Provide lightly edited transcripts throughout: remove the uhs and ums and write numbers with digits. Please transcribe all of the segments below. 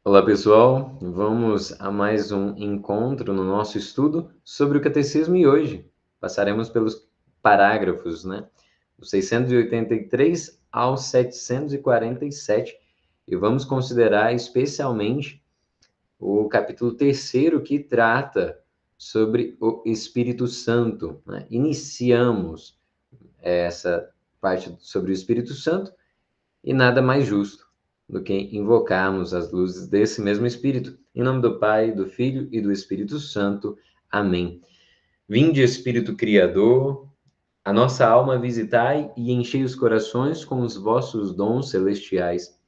Olá, pessoal. Vamos a mais um encontro no nosso estudo sobre o catecismo e hoje passaremos pelos parágrafos, do 683 ao 747 e vamos considerar especialmente o capítulo terceiro que trata sobre o Espírito Santo, né? Iniciamos essa parte sobre o Espírito Santo e nada mais justo do que invocarmos as luzes desse mesmo Espírito. Em nome do Pai, do Filho e do Espírito Santo. Amém. Vinde, Espírito Criador, a nossa alma visitai e enchei os corações com os vossos dons celestiais.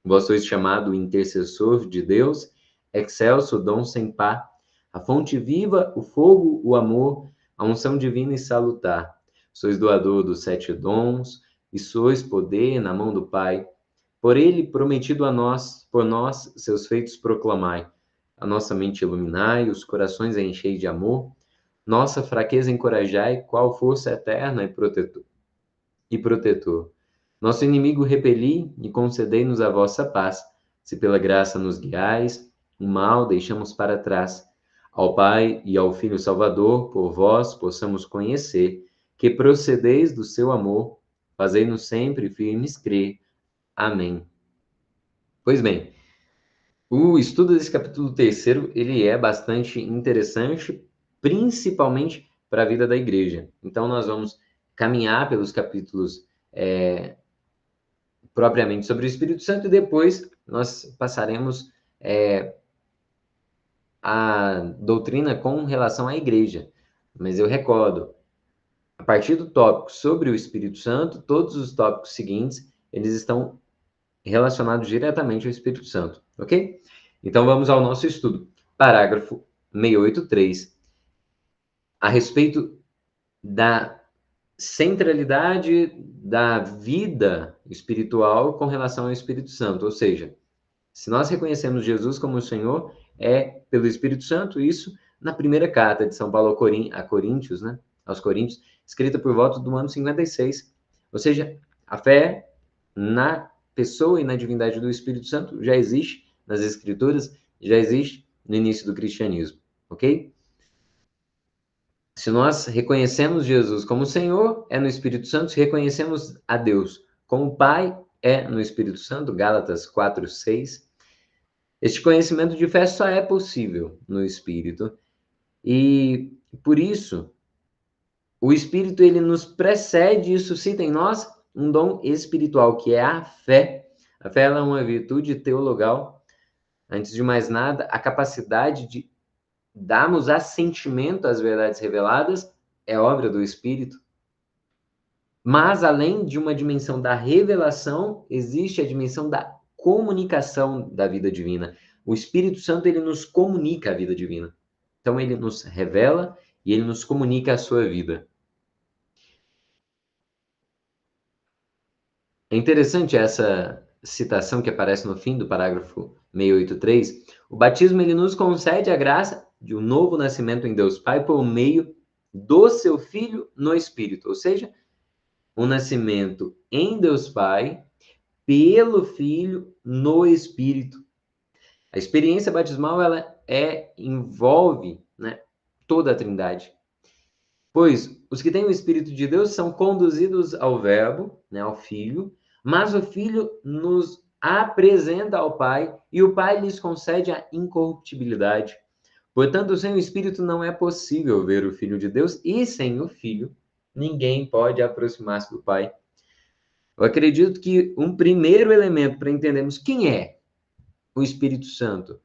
Vós sois chamado intercessor de Deus, excelso dom sem par, a fonte viva, o fogo, o amor, a unção divina e salutar. Sois doador dos 7 dons e sois poder na mão do Pai. Por ele, prometido a nós, por nós, seus feitos proclamai. A nossa mente iluminai, os corações enchei de amor, nossa fraqueza encorajai, qual força eterna e protetor. Nosso inimigo repeli e concedei-nos a vossa paz. Se pela graça nos guiais, o mal deixamos para trás. Ao Pai e ao Filho Salvador, por vós possamos conhecer, que procedeis do seu amor, fazei-nos sempre firmes crer. Amém. Pois bem, o estudo desse capítulo terceiro, ele é bastante interessante, principalmente para a vida da igreja. Então, nós vamos caminhar pelos capítulos propriamente sobre o Espírito Santo e depois nós passaremos a doutrina com relação à igreja. Mas eu recordo, a partir do tópico sobre o Espírito Santo, todos os tópicos seguintes, eles estão relacionados diretamente ao Espírito Santo, ok? Então vamos ao nosso estudo. Parágrafo 683. A respeito da centralidade da vida espiritual com relação ao Espírito Santo, ou seja, se nós reconhecemos Jesus como o Senhor, é pelo Espírito Santo, isso na primeira carta de São Paulo a Coríntios, aos Coríntios, escrita por volta do ano 56. Ou seja, a fé na pessoa e na divindade do Espírito Santo já existe nas Escrituras, já existe no início do cristianismo, ok? Se nós reconhecemos Jesus como Senhor, é no Espírito Santo. Se reconhecemos a Deus como Pai, é no Espírito Santo, Gálatas 4:6. Este conhecimento de fé só é possível no Espírito. E por isso, o Espírito ele nos precede e suscita em nós um dom espiritual, que é a fé. A fé ela é uma virtude teologal. Antes de mais nada, a capacidade de darmos assentimento às verdades reveladas é obra do Espírito. Mas, além de uma dimensão da revelação, existe a dimensão da comunicação da vida divina. O Espírito Santo, ele nos comunica a vida divina. Então, ele nos revela e ele nos comunica a sua vida. É interessante essa citação que aparece no fim do parágrafo 683. O batismo, ele nos concede a graça de um novo nascimento em Deus Pai por meio do seu Filho no Espírito. Ou seja, um nascimento em Deus Pai pelo Filho no Espírito. A experiência batismal ela envolve, toda a Trindade. Pois os que têm o Espírito de Deus são conduzidos ao Verbo, ao Filho, mas o Filho nos apresenta ao Pai e o Pai lhes concede a incorruptibilidade. Portanto, sem o Espírito não é possível ver o Filho de Deus e sem o Filho ninguém pode aproximar-se do Pai. Eu acredito que um primeiro elemento para entendermos quem é o Espírito Santo,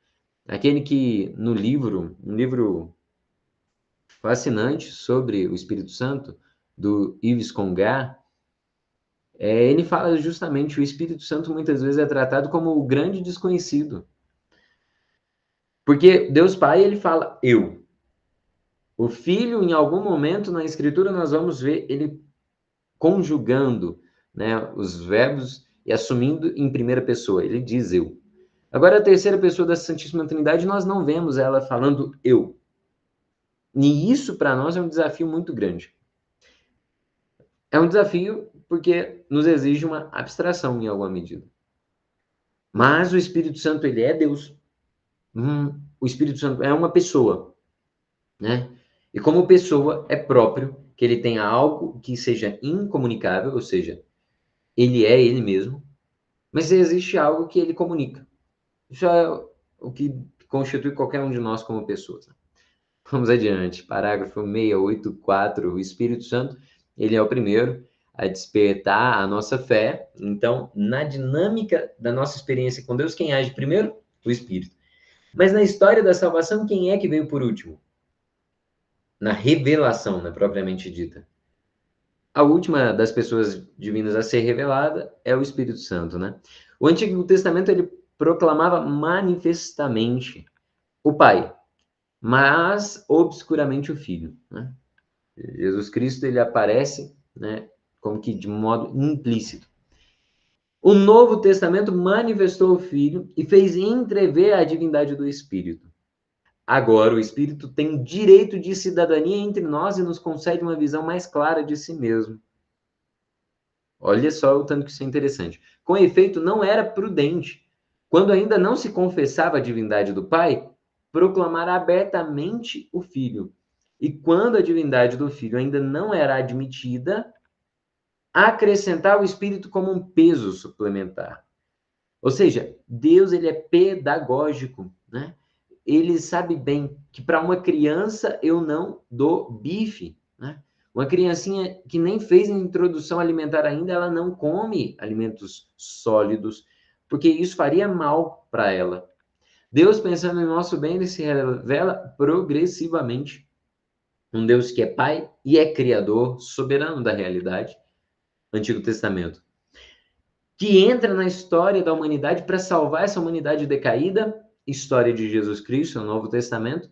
aquele que no livro, um livro fascinante sobre o Espírito Santo, do Yves Congar, ele fala justamente que o Espírito Santo muitas vezes é tratado como o grande desconhecido. Porque Deus Pai, ele fala eu. O Filho, em algum momento na Escritura, nós vamos ver ele conjugando, os verbos e assumindo em primeira pessoa. Ele diz eu. Agora, a terceira pessoa da Santíssima Trindade, nós não vemos ela falando eu. E isso, para nós, é um desafio muito grande. É um desafio porque nos exige uma abstração em alguma medida. Mas o Espírito Santo, ele é Deus. O Espírito Santo é uma pessoa, né? E como pessoa, é próprio que ele tenha algo que seja incomunicável, ou seja, ele é ele mesmo, mas existe algo que ele comunica. Isso é o que constitui qualquer um de nós como pessoas, né? Vamos adiante. Parágrafo 684. O Espírito Santo, ele é o primeiro a despertar a nossa fé. Então, na dinâmica da nossa experiência com Deus, quem age primeiro? O Espírito. Mas na história da salvação, quem é que veio por último? Na revelação, né, propriamente dita. A última das pessoas divinas a ser revelada é o Espírito Santo, né? O Antigo Testamento, ele proclamava manifestamente o Pai, mas obscuramente o Filho, né? Jesus Cristo, ele aparece, né, como que de modo implícito. O Novo Testamento manifestou o Filho e fez entrever a divindade do Espírito. Agora, o Espírito tem direito de cidadania entre nós e nos concede uma visão mais clara de si mesmo. Olha só o tanto que isso é interessante. Com efeito, não era prudente, quando ainda não se confessava a divindade do Pai, proclamar abertamente o Filho. E quando a divindade do Filho ainda não era admitida, acrescentar o Espírito como um peso suplementar. Ou seja, Deus, ele é pedagógico, né? Ele sabe bem que para uma criança eu não dou bife, né? Uma criancinha que nem fez a introdução alimentar ainda, ela não come alimentos sólidos, porque isso faria mal para ela. Deus, pensando em nosso bem, ele se revela progressivamente. Um Deus que é Pai e é Criador, soberano da realidade. Antigo Testamento, que entra na história da humanidade para salvar essa humanidade decaída, história de Jesus Cristo, no Novo Testamento,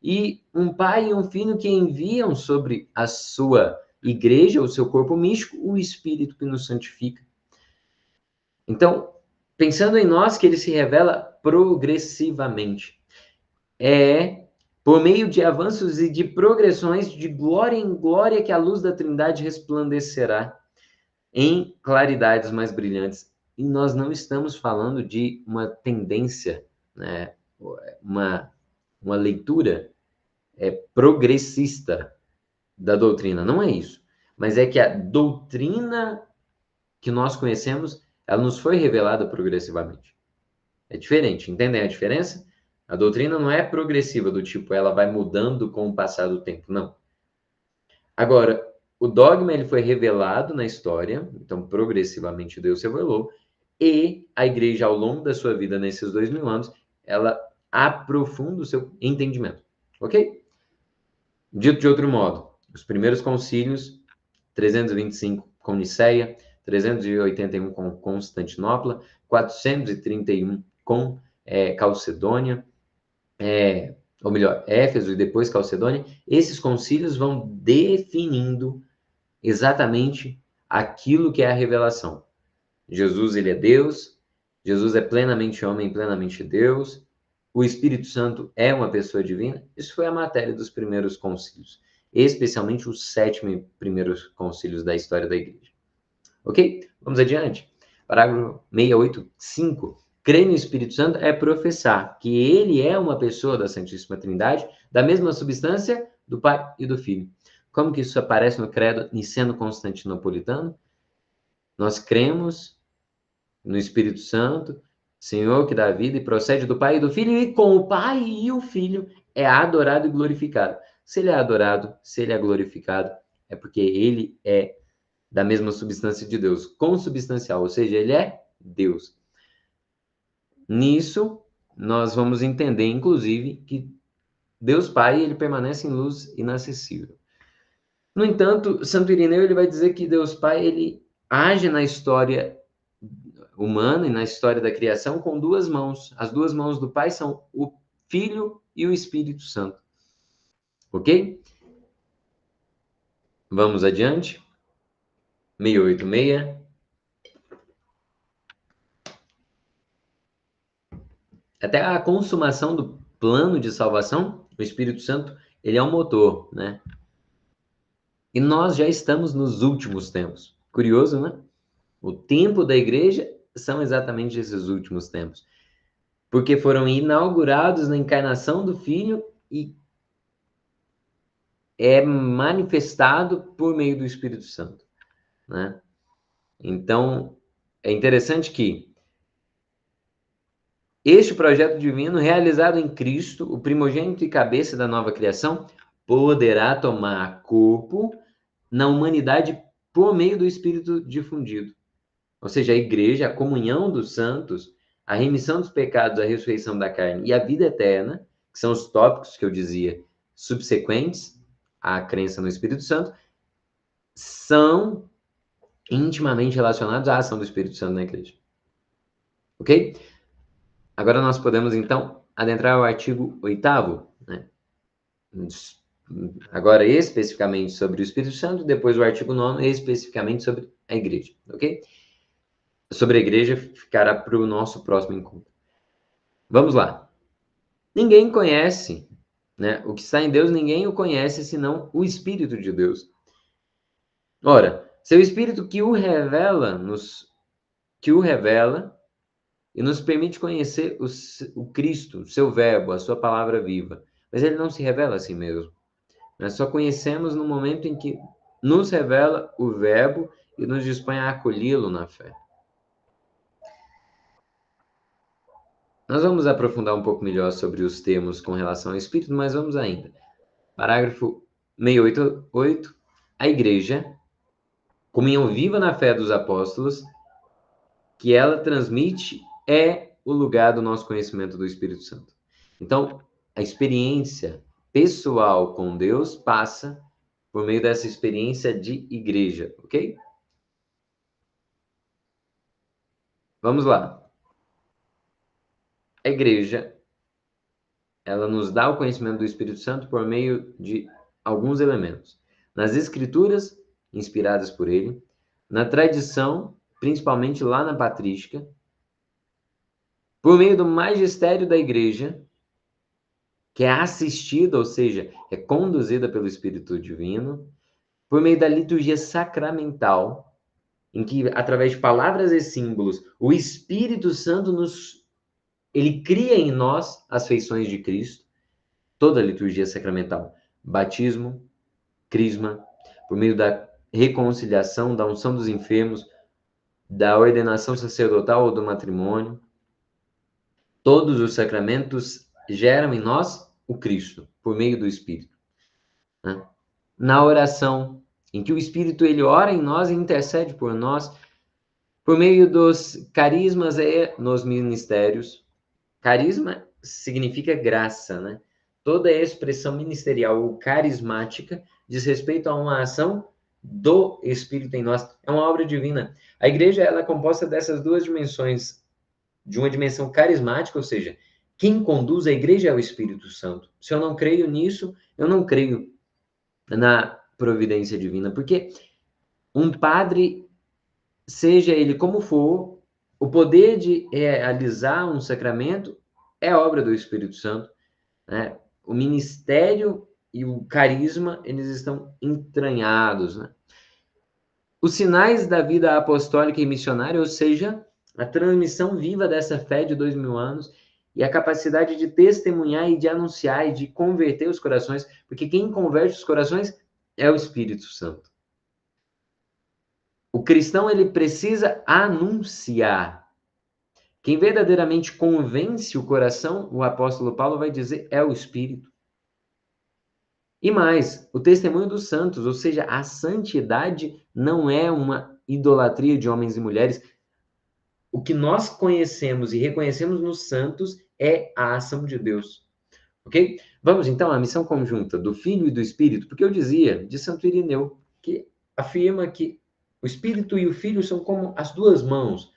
e um pai e um filho que enviam sobre a sua igreja, o seu corpo místico, o Espírito que nos santifica. Então, pensando em nós, que ele se revela progressivamente. É por meio de avanços e de progressões de glória em glória que a luz da Trindade resplandecerá em claridades mais brilhantes. E nós não estamos falando de uma tendência, né? uma leitura progressista da doutrina. Não é isso. Mas é que a doutrina que nós conhecemos, ela nos foi revelada progressivamente. É diferente. Entendem a diferença? A doutrina não é progressiva, do tipo, ela vai mudando com o passar do tempo. Não. Agora, o dogma ele foi revelado na história, então progressivamente Deus revelou, e a igreja, ao longo da sua vida, nesses 2000 anos, ela aprofunda o seu entendimento. Ok? Dito de outro modo, os primeiros concílios, 325 com Nicéia, 381 com Constantinopla, 431 com Calcedônia, ou melhor, Éfeso e depois Calcedônia, esses concílios vão definindo exatamente aquilo que é a revelação. Jesus, ele é Deus, Jesus é plenamente homem, plenamente Deus, o Espírito Santo é uma pessoa divina. Isso foi a matéria dos primeiros concílios, especialmente os 7 primeiros concílios da história da igreja. Ok? Vamos adiante. Parágrafo 685. Crer no Espírito Santo é professar que ele é uma pessoa da Santíssima Trindade, da mesma substância do Pai e do Filho. Como que isso aparece no credo niceno-constantinopolitano? Nós cremos no Espírito Santo, Senhor que dá vida e procede do Pai e do Filho, e com o Pai e o Filho é adorado e glorificado. Se ele é adorado, se ele é glorificado, é porque ele é da mesma substância de Deus, consubstancial, ou seja, ele é Deus. Nisso, nós vamos entender, inclusive, que Deus Pai, ele permanece em luz inacessível. No entanto, Santo Irineu, ele vai dizer que Deus Pai, ele age na história humana e na história da criação com duas mãos. As duas mãos do Pai são o Filho e o Espírito Santo. Ok? Vamos adiante. 686. Até a consumação do plano de salvação, o Espírito Santo, ele é um motor, né? E nós já estamos nos últimos tempos. Curioso, né? O tempo da igreja são exatamente esses últimos tempos, porque foram inaugurados na encarnação do Filho e é manifestado por meio do Espírito Santo, né? Então, é interessante que este projeto divino, realizado em Cristo, o primogênito e cabeça da nova criação, poderá tomar corpo na humanidade por meio do Espírito difundido. Ou seja, a igreja, a comunhão dos santos, a remissão dos pecados, a ressurreição da carne e a vida eterna, que são os tópicos que eu dizia subsequentes à crença no Espírito Santo, são intimamente relacionados à ação do Espírito Santo na igreja. Ok? Agora nós podemos, então, adentrar ao artigo 8º, né? Agora especificamente sobre o Espírito Santo, depois o artigo 9º especificamente sobre a igreja, ok? Sobre a igreja ficará para o nosso próximo encontro. Vamos lá. Ninguém conhece, né? O que está em Deus, ninguém o conhece, senão o Espírito de Deus. Ora, seu Espírito que o revela e nos permite conhecer o Cristo, seu verbo, a sua palavra viva. Mas ele não se revela a si mesmo. Nós só conhecemos no momento em que nos revela o verbo e nos dispõe a acolhê-lo na fé. Nós vamos aprofundar um pouco melhor sobre os termos com relação ao Espírito, mas vamos ainda. Parágrafo 688. A Igreja, comunhão viva na fé dos apóstolos, que ela transmite, é o lugar do nosso conhecimento do Espírito Santo. Então, a experiência pessoal com Deus passa por meio dessa experiência de igreja, ok? Vamos lá. A igreja, ela nos dá o conhecimento do Espírito Santo por meio de alguns elementos. Nas escrituras, inspiradas por ele, na tradição, principalmente lá na patrística, por meio do magistério da igreja, que é assistida, ou seja, é conduzida pelo Espírito Divino, por meio da liturgia sacramental, em que, através de palavras e símbolos, o Espírito Santo ele cria em nós as feições de Cristo, toda a liturgia sacramental, batismo, crisma, por meio da reconciliação, da unção dos enfermos, da ordenação sacerdotal ou do matrimônio. Todos os sacramentos geram em nós o Cristo, por meio do Espírito, né? Na oração, em que o Espírito ele ora em nós e intercede por nós, por meio dos carismas e nos ministérios. Carisma significa graça, né? Toda a expressão ministerial ou carismática diz respeito a uma ação do Espírito em nós. É uma obra divina. A igreja ela é composta dessas duas dimensões, de uma dimensão carismática, ou seja, quem conduz a igreja é o Espírito Santo. Se eu não creio nisso, eu não creio na providência divina, porque um padre, seja ele como for, o poder de realizar um sacramento é obra do Espírito Santo, né? O ministério e o carisma, eles estão entranhados, né? Os sinais da vida apostólica e missionária, ou seja, a transmissão viva dessa fé de 2000 anos e a capacidade de testemunhar e de anunciar e de converter os corações, porque quem converte os corações é o Espírito Santo. O cristão, ele precisa anunciar. Quem verdadeiramente convence o coração, o apóstolo Paulo vai dizer, é o Espírito. E mais, o testemunho dos santos, ou seja, a santidade não é uma idolatria de homens e mulheres. O que nós conhecemos e reconhecemos nos santos é a ação de Deus. Ok? Vamos então à missão conjunta do Filho e do Espírito, porque eu dizia de Santo Irineu, que afirma que o Espírito e o Filho são como as duas mãos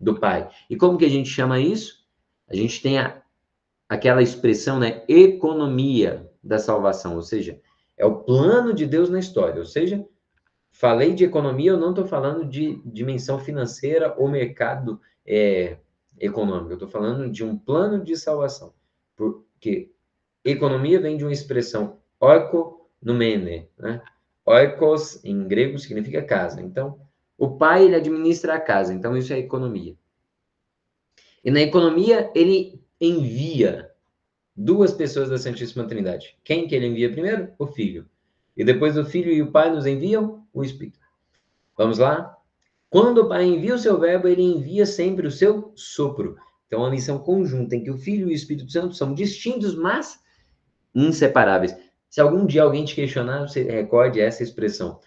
do Pai. E como que a gente chama isso? A gente tem aquela expressão, né, economia da salvação, ou seja, é o plano de Deus na história. Ou seja, falei de economia, eu não estou falando de dimensão financeira ou mercado econômico, eu estou falando de um plano de salvação. Porque economia vem de uma expressão oikonomene, né? Oikos, em grego, significa casa. Então, o pai, ele administra a casa. Então, isso é economia. E na economia, ele envia duas pessoas da Santíssima Trindade. Quem que ele envia primeiro? O Filho. E depois o Filho e o Pai nos enviam o Espírito. Vamos lá? Quando o Pai envia o seu verbo, ele envia sempre o seu sopro. Então, uma missão conjunta em que o Filho e o Espírito Santo são distintos, mas inseparáveis. Se algum dia alguém te questionar, você recorde essa expressão.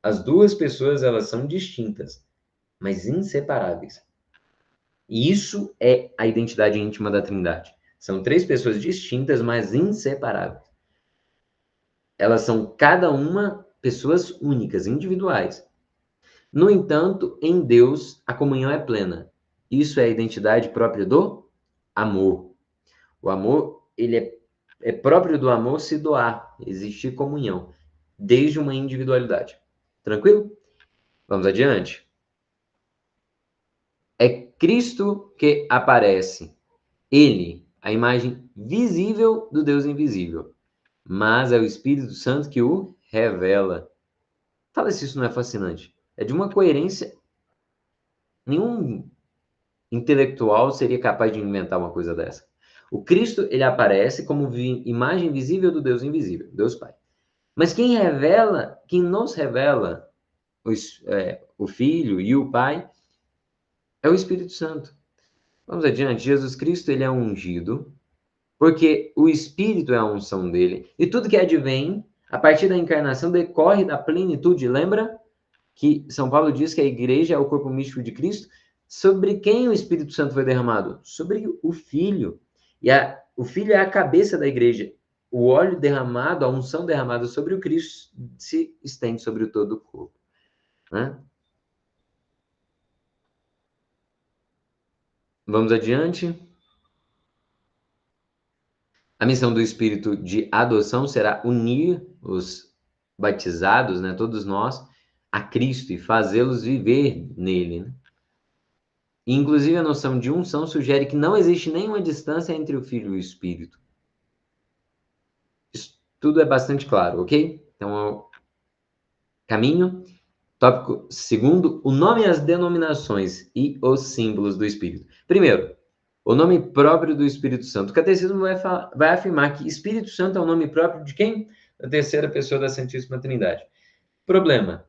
As duas pessoas, elas são distintas, mas inseparáveis. E isso é a identidade íntima da Trindade. São três pessoas distintas, mas inseparáveis. Elas são cada uma pessoas únicas, individuais. No entanto, em Deus, a comunhão é plena. Isso é a identidade própria do amor. O amor, ele é próprio do amor se doar, existir comunhão, desde uma individualidade. Tranquilo? Vamos adiante. É Cristo que aparece. Ele, a imagem visível do Deus invisível. Mas é o Espírito Santo que o revela. Fala se isso não é fascinante. É de uma coerência. Nenhum intelectual seria capaz de inventar uma coisa dessa. O Cristo, ele aparece como imagem visível do Deus invisível, Deus Pai. Mas quem revela, quem nos revela o Filho e o Pai, é o Espírito Santo. Vamos adiante. Jesus Cristo, ele é ungido, porque o Espírito é a unção dele. E tudo que advém, a partir da encarnação, decorre da plenitude. Lembra que São Paulo diz que a igreja é o corpo místico de Cristo? Sobre quem o Espírito Santo foi derramado? Sobre o Filho. E o Filho é a cabeça da igreja. O óleo derramado, a unção derramada sobre o Cristo se estende sobre todo o corpo. Né? Vamos adiante. A missão do Espírito de adoção será unir os batizados, né, todos nós, a Cristo e fazê-los viver nele. Né? Inclusive, a noção de unção sugere que não existe nenhuma distância entre o Filho e o Espírito. Isso tudo é bastante claro, ok? Então, caminho. Tópico segundo, o nome e as denominações e os símbolos do Espírito. Primeiro, o nome próprio do Espírito Santo. O Catecismo vai afirmar que Espírito Santo é o nome próprio de quem? Da terceira pessoa da Santíssima Trindade. Problema.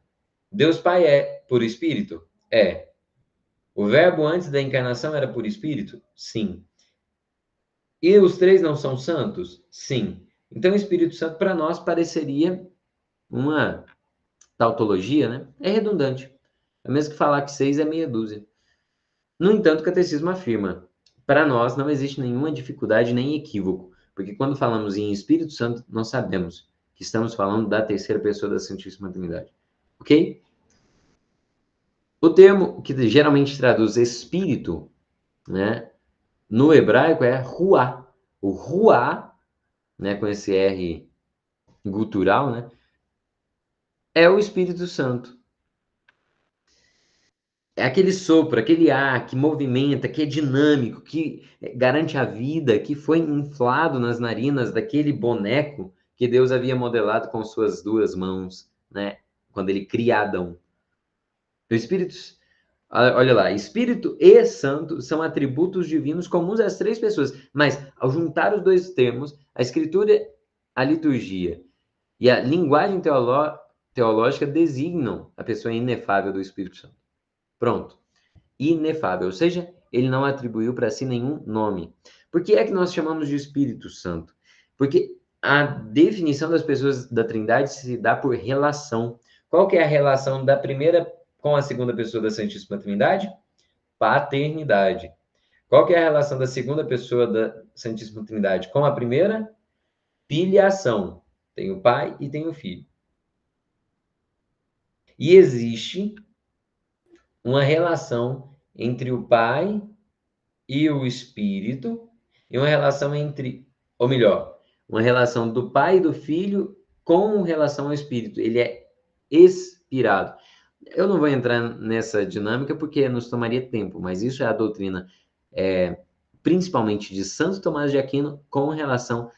Deus Pai é por Espírito? É. O Verbo antes da encarnação era por Espírito? Sim. E os três não são santos? Sim. Então, o Espírito Santo, para nós, pareceria uma tautologia, né? É redundante. É mesmo que falar que 6 é meia dúzia. No entanto, o catecismo afirma: para nós não existe nenhuma dificuldade nem equívoco, porque quando falamos em Espírito Santo, nós sabemos que estamos falando da terceira pessoa da Santíssima Trindade. Ok? O termo que geralmente traduz espírito, né, no hebraico é ruá. O ruá, né, com esse R gutural, né, é o Espírito Santo. É aquele sopro, aquele ar que movimenta, que é dinâmico, que garante a vida, que foi inflado nas narinas daquele boneco que Deus havia modelado com suas duas mãos, né? Quando ele cria Adão. O Espírito, olha lá, Espírito e Santo são atributos divinos comuns às três pessoas, mas ao juntar os dois termos, a Escritura, a liturgia e a linguagem teológica designam a pessoa inefável do Espírito Santo. Pronto. Inefável, ou seja, ele não atribuiu para si nenhum nome. Por que é que nós chamamos de Espírito Santo? Porque a definição das pessoas da Trindade se dá por relação. Qual que é a relação da primeira com a segunda pessoa da Santíssima Trindade? Paternidade. Qual que é a relação da segunda pessoa da Santíssima Trindade com a primeira? Filiação. Tem o Pai e tem o Filho. E existe uma relação entre o Pai e o Espírito, e uma relação entre, ou melhor, uma relação do Pai e do Filho com relação ao Espírito. Ele é expirado. Eu não vou entrar nessa dinâmica porque nos tomaria tempo, mas isso é a doutrina, principalmente de Santo Tomás de Aquino, com relação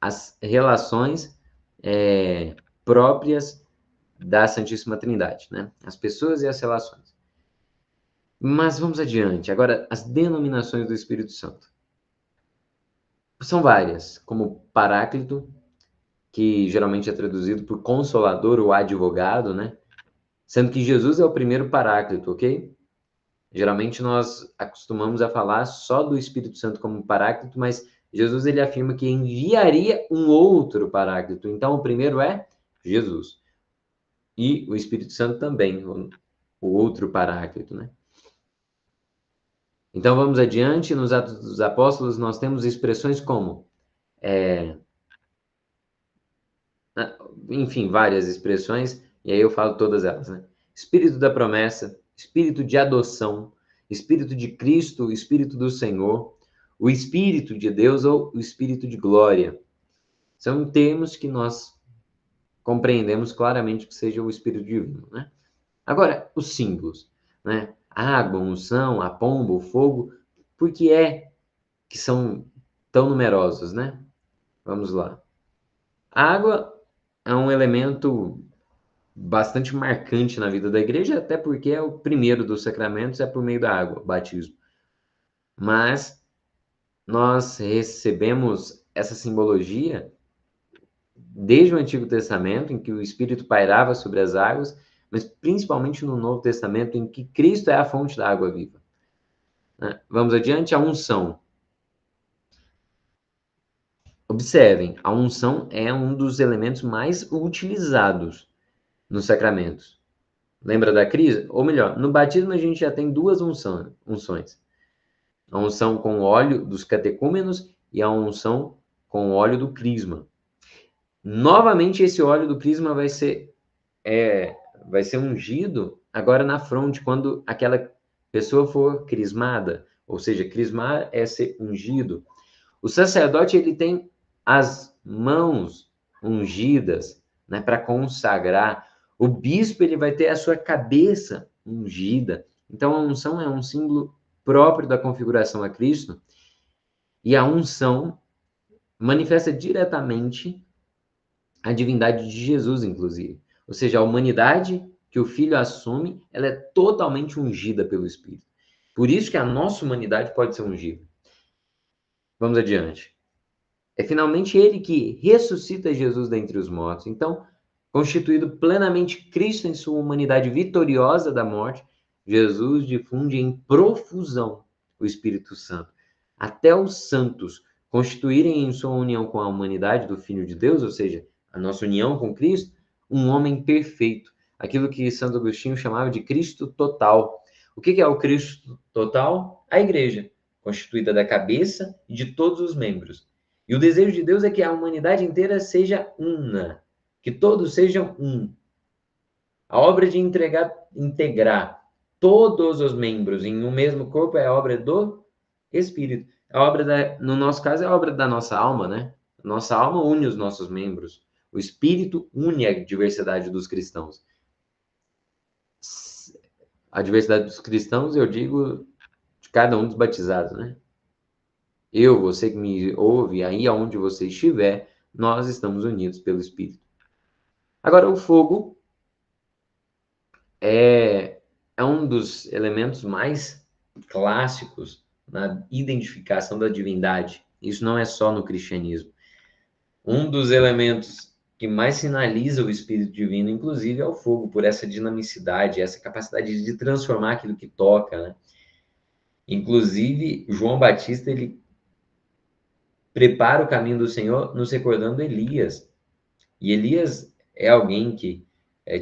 às relações próprias da Santíssima Trindade, né? As pessoas e as relações. Mas vamos adiante. Agora, as denominações do Espírito Santo. São várias, como Paráclito, que geralmente é traduzido por Consolador ou Advogado, né? Sendo que Jesus é o primeiro Paráclito, ok? Geralmente nós acostumamos a falar só do Espírito Santo como Paráclito, mas Jesus ele afirma que enviaria um outro Paráclito. Então o primeiro é Jesus. E o Espírito Santo também, o outro Paráclito, né? Então vamos adiante, nos Atos dos Apóstolos nós temos expressões como, enfim, várias expressões, e aí eu falo todas elas, né? Espírito da promessa, Espírito de adoção, Espírito de Cristo, Espírito do Senhor, o Espírito de Deus ou o Espírito de glória. São termos que nós compreendemos claramente que seja o Espírito divino, né? Agora, os símbolos, né? A água, a unção, a pomba, o fogo, por que é que são tão numerosos, né? Vamos lá. A água é um elemento bastante marcante na vida da igreja, até porque é o primeiro dos sacramentos, é por meio da água, o batismo. Mas nós recebemos essa simbologia desde o Antigo Testamento, em que o Espírito pairava sobre as águas, mas principalmente no Novo Testamento, em que Cristo é a fonte da água viva, né? Vamos adiante, a unção. Observem, a unção é um dos elementos mais utilizados nos sacramentos. Lembra da crise? Ou melhor, no batismo a gente já tem duas unções. A unção com o óleo dos catecúmenos e a unção com o óleo do crisma. Novamente, esse óleo do crisma vai ser ungido agora na fronte, quando aquela pessoa for crismada. Ou seja, crismar é ser ungido. O sacerdote ele tem as mãos ungidas, né, para consagrar. O bispo ele vai ter a sua cabeça ungida. Então a unção é um símbolo próprio da configuração a Cristo, e a unção manifesta diretamente a divindade de Jesus, inclusive. Ou seja, a humanidade que o Filho assume, ela é totalmente ungida pelo Espírito. Por isso que a nossa humanidade pode ser ungida. Vamos adiante. É finalmente ele que ressuscita Jesus dentre os mortos. Então, constituído plenamente Cristo em sua humanidade vitoriosa da morte, Jesus difunde em profusão o Espírito Santo. Até os santos constituírem em sua união com a humanidade do Filho de Deus, ou seja, a nossa união com Cristo, um homem perfeito. Aquilo que Santo Agostinho chamava de Cristo total. O que é o Cristo total? A igreja, constituída da cabeça e de todos os membros. E o desejo de Deus é que a humanidade inteira seja una, que todos sejam um. A obra de integrar todos os membros em um mesmo corpo é a obra do Espírito. No nosso caso, é a obra da nossa alma, né? Nossa alma une os nossos membros. O Espírito une a diversidade dos cristãos. A diversidade dos cristãos, eu digo, de cada um dos batizados, né? Eu, você que me ouve, aí aonde você estiver, nós estamos unidos pelo Espírito. Agora, o fogo é um dos elementos mais clássicos na identificação da divindade. Isso não é só no cristianismo. Um dos elementos que mais sinaliza o Espírito Divino, inclusive, é o fogo, por essa dinamicidade, essa capacidade de transformar aquilo que toca, né? Inclusive, João Batista, ele prepara o caminho do Senhor nos recordando Elias. E Elias é alguém que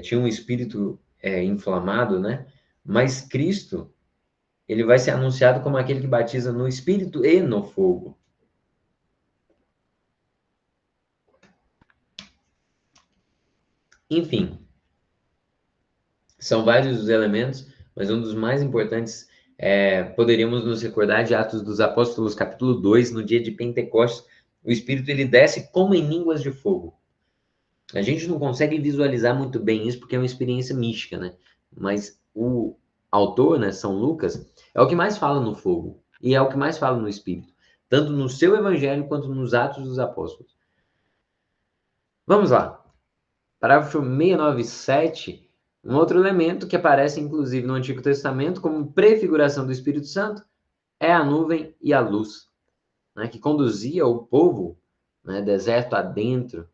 tinha um espírito inflamado, né? Mas Cristo, ele vai ser anunciado como aquele que batiza no espírito e no fogo. Enfim, são vários os elementos, mas um dos mais importantes poderíamos nos recordar de Atos dos Apóstolos, capítulo 2, no dia de Pentecostes, o Espírito ele desce como em línguas de fogo. A gente não consegue visualizar muito bem isso porque é uma experiência mística, né? Mas o autor, né, São Lucas, é o que mais fala no fogo e é o que mais fala no Espírito, tanto no seu evangelho quanto nos Atos dos Apóstolos. Vamos lá. Parágrafo 697, Um outro elemento que aparece, inclusive, no Antigo Testamento como prefiguração do Espírito Santo é a nuvem e a luz, né, que conduzia o povo, né, deserto adentro.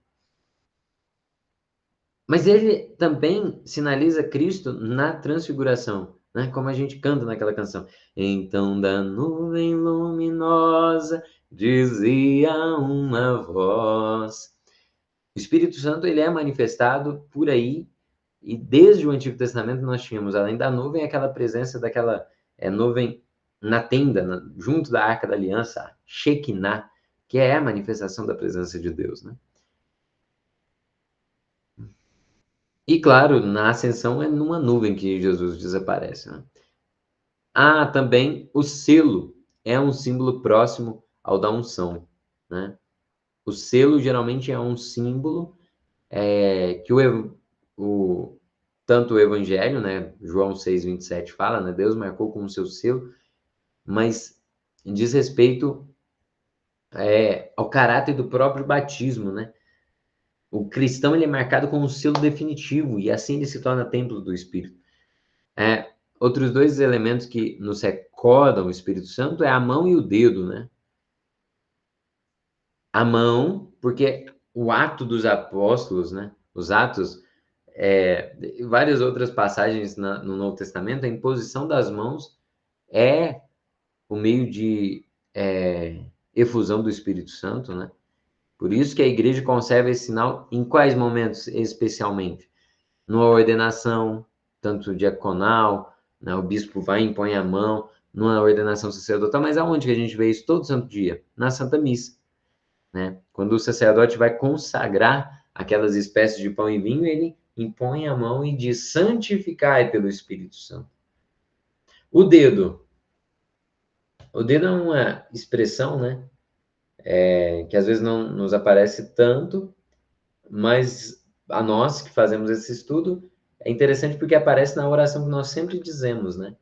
Mas ele também sinaliza Cristo na transfiguração, né, como a gente canta naquela canção. Então da nuvem luminosa dizia uma voz. O Espírito Santo ele é manifestado por aí, e desde o Antigo Testamento nós tínhamos, além da nuvem, aquela presença daquela nuvem na tenda, junto da Arca da Aliança, a Shekinah, que é a manifestação da presença de Deus, né? E claro, na ascensão é numa nuvem que Jesus desaparece, né? Ah, também o selo é um símbolo próximo ao da unção, né? O selo geralmente é um símbolo que tanto o Evangelho, né, João 6:27 fala, né, Deus marcou com o seu selo, mas diz respeito ao caráter do próprio batismo, né? O cristão ele é marcado com um selo definitivo e assim ele se torna templo do Espírito. Outros dois elementos que nos recordam o Espírito Santo é a mão e o dedo, né? A mão, porque o ato dos apóstolos, né? Os atos, várias outras passagens no Novo Testamento, a imposição das mãos é o meio de efusão do Espírito Santo, né? Por isso que a igreja conserva esse sinal em quais momentos especialmente? Numa ordenação, tanto diaconal, né? O bispo vai e impõe a mão, numa ordenação sacerdotal, mas aonde que a gente vê isso todo santo dia? Na Santa Missa, né? Quando o sacerdote vai consagrar aquelas espécies de pão e vinho, ele impõe a mão e diz: santificai pelo Espírito Santo. O dedo. O dedo é uma expressão, né? Que às vezes não nos aparece tanto, mas a nós que fazemos esse estudo, é interessante porque aparece na oração que nós sempre dizemos, né?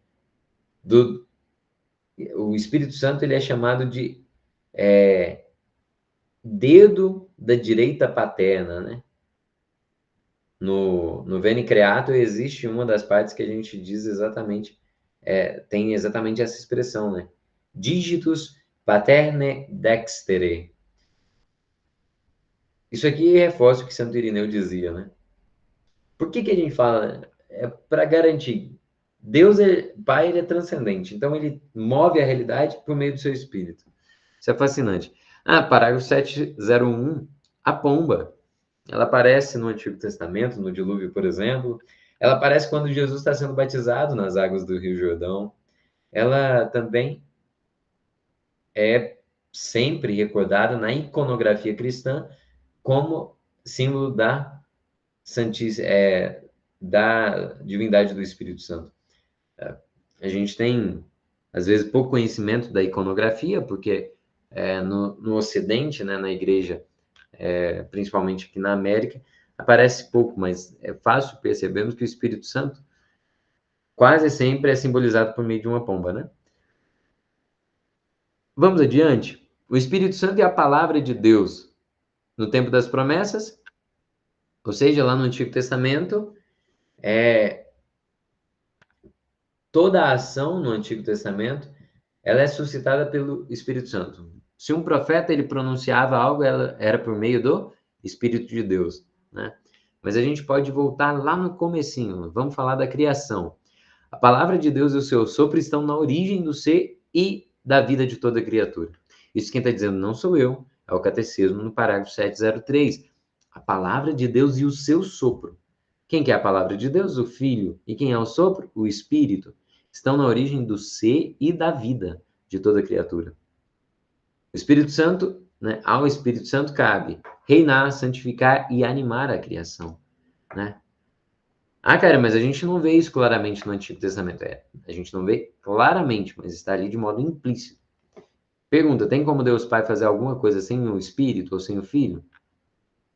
O Espírito Santo ele é chamado de dedo da direita paterna, né? No Veni Creator existe uma das partes que a gente diz exatamente, tem exatamente essa expressão, né? Digitus paterne dextere. Isso aqui reforça o que Santo Irineu dizia, né? Por que que a gente fala? É para garantir. Deus Pai, ele é transcendente, então ele move a realidade por meio do seu espírito. Isso é fascinante. Parágrafo 701, a pomba. Ela aparece no Antigo Testamento, no dilúvio, por exemplo. Ela aparece quando Jesus está sendo batizado nas águas do Rio Jordão. Ela também é sempre recordada na iconografia cristã como símbolo da divindade do Espírito Santo. A gente tem, às vezes, pouco conhecimento da iconografia, porque no Ocidente, né, na igreja, principalmente aqui na América, aparece pouco, mas é fácil percebermos que o Espírito Santo quase sempre é simbolizado por meio de uma pomba, né? Vamos adiante? O Espírito Santo é a palavra de Deus no tempo das promessas, ou seja, lá no Antigo Testamento, toda a ação no Antigo Testamento, ela é suscitada pelo Espírito Santo. Se um profeta ele pronunciava algo, ela era por meio do Espírito de Deus, né? Mas a gente pode voltar lá no comecinho, vamos falar da criação. A palavra de Deus e o seu sopro estão na origem do ser e da vida de toda criatura. Isso quem está dizendo não sou eu, é o Catecismo no parágrafo 703. A palavra de Deus e o seu sopro. Quem que é a palavra de Deus? O Filho. E quem é o sopro? O Espírito. Estão na origem do ser e da vida de toda criatura. O Espírito Santo, né? Ao Espírito Santo cabe reinar, santificar e animar a criação, né? Cara, mas a gente não vê isso claramente no Antigo Testamento. A gente não vê claramente, mas está ali de modo implícito. Pergunta, tem como Deus Pai fazer alguma coisa sem o Espírito ou sem o Filho?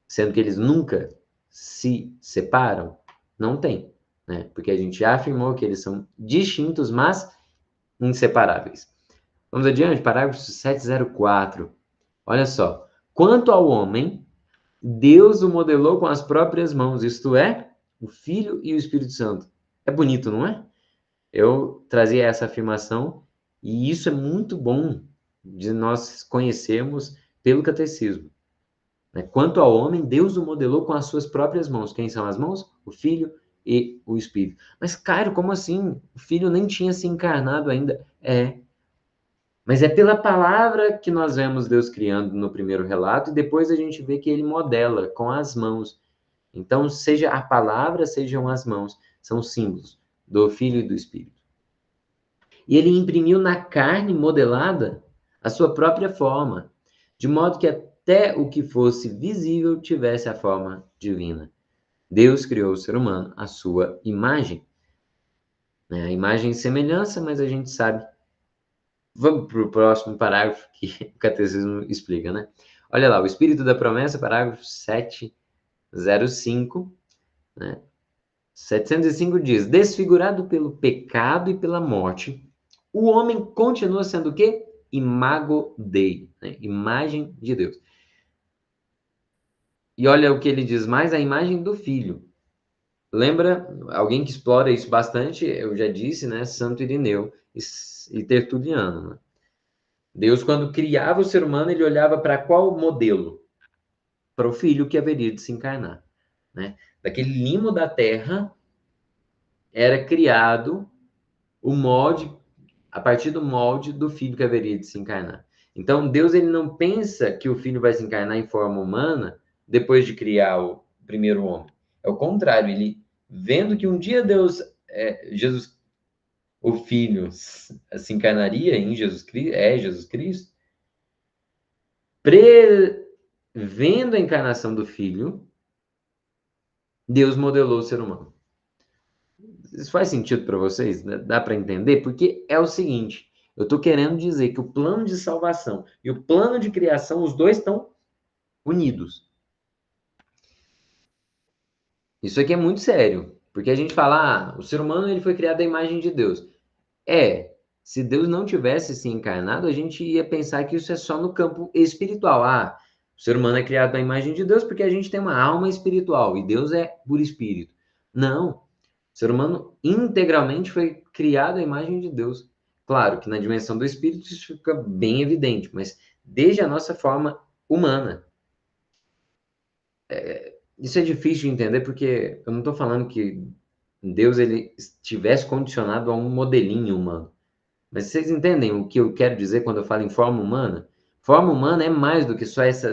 Sendo que eles nunca se separam? Não tem, né? Porque a gente já afirmou que eles são distintos, mas inseparáveis. Vamos adiante, parágrafo 704. Olha só. Quanto ao homem, Deus o modelou com as próprias mãos, isto é, o Filho e o Espírito Santo. É bonito, não é? Eu trazia essa afirmação e isso é muito bom de nós conhecermos pelo catecismo. Quanto ao homem, Deus o modelou com as suas próprias mãos. Quem são as mãos? O Filho e o Espírito. Mas, Cairo, como assim? O Filho nem tinha se encarnado ainda. Mas é pela palavra que nós vemos Deus criando no primeiro relato e depois a gente vê que ele modela com as mãos. Então, seja a palavra, sejam as mãos, são símbolos do Filho e do Espírito. E ele imprimiu na carne modelada a sua própria forma, de modo que até o que fosse visível tivesse a forma divina. Deus criou o ser humano à sua imagem. A imagem e semelhança, mas a gente sabe. Vamos para o próximo parágrafo que o catecismo explica, né? Olha lá, o Espírito da Promessa, parágrafo 705, né? 705 diz: desfigurado pelo pecado e pela morte, o homem continua sendo o quê? Imago Dei, né? Imagem de Deus. E olha o que ele diz mais, a imagem do Filho. Lembra, alguém que explora isso bastante, eu já disse, né? Santo Irineu e Tertuliano, né? Deus, quando criava o ser humano, ele olhava para qual modelo? Para o Filho que haveria de se encarnar, né? Daquele limo da terra era criado o molde, a partir do molde do Filho que haveria de se encarnar. Então, Deus ele não pensa que o Filho vai se encarnar em forma humana depois de criar o primeiro homem. É o contrário, ele vendo que um dia Deus, Jesus, o Filho, se encarnaria em Jesus Cristo, prevendo a encarnação do Filho, Deus modelou o ser humano. Isso faz sentido para vocês? Dá para entender? Porque é o seguinte, eu estou querendo dizer que o plano de salvação e o plano de criação, os dois estão unidos. Isso aqui é muito sério, porque a gente fala, o ser humano ele foi criado à imagem de Deus. Se Deus não tivesse se encarnado, a gente ia pensar que isso é só no campo espiritual. O ser humano é criado à imagem de Deus porque a gente tem uma alma espiritual e Deus é por espírito. Não, o ser humano integralmente foi criado à imagem de Deus. Claro que na dimensão do espírito isso fica bem evidente, mas desde a nossa forma humana. Isso é difícil de entender porque eu não estou falando que Deus ele estivesse condicionado a um modelinho humano. Mas vocês entendem o que eu quero dizer quando eu falo em forma humana? Forma humana é mais do que só essa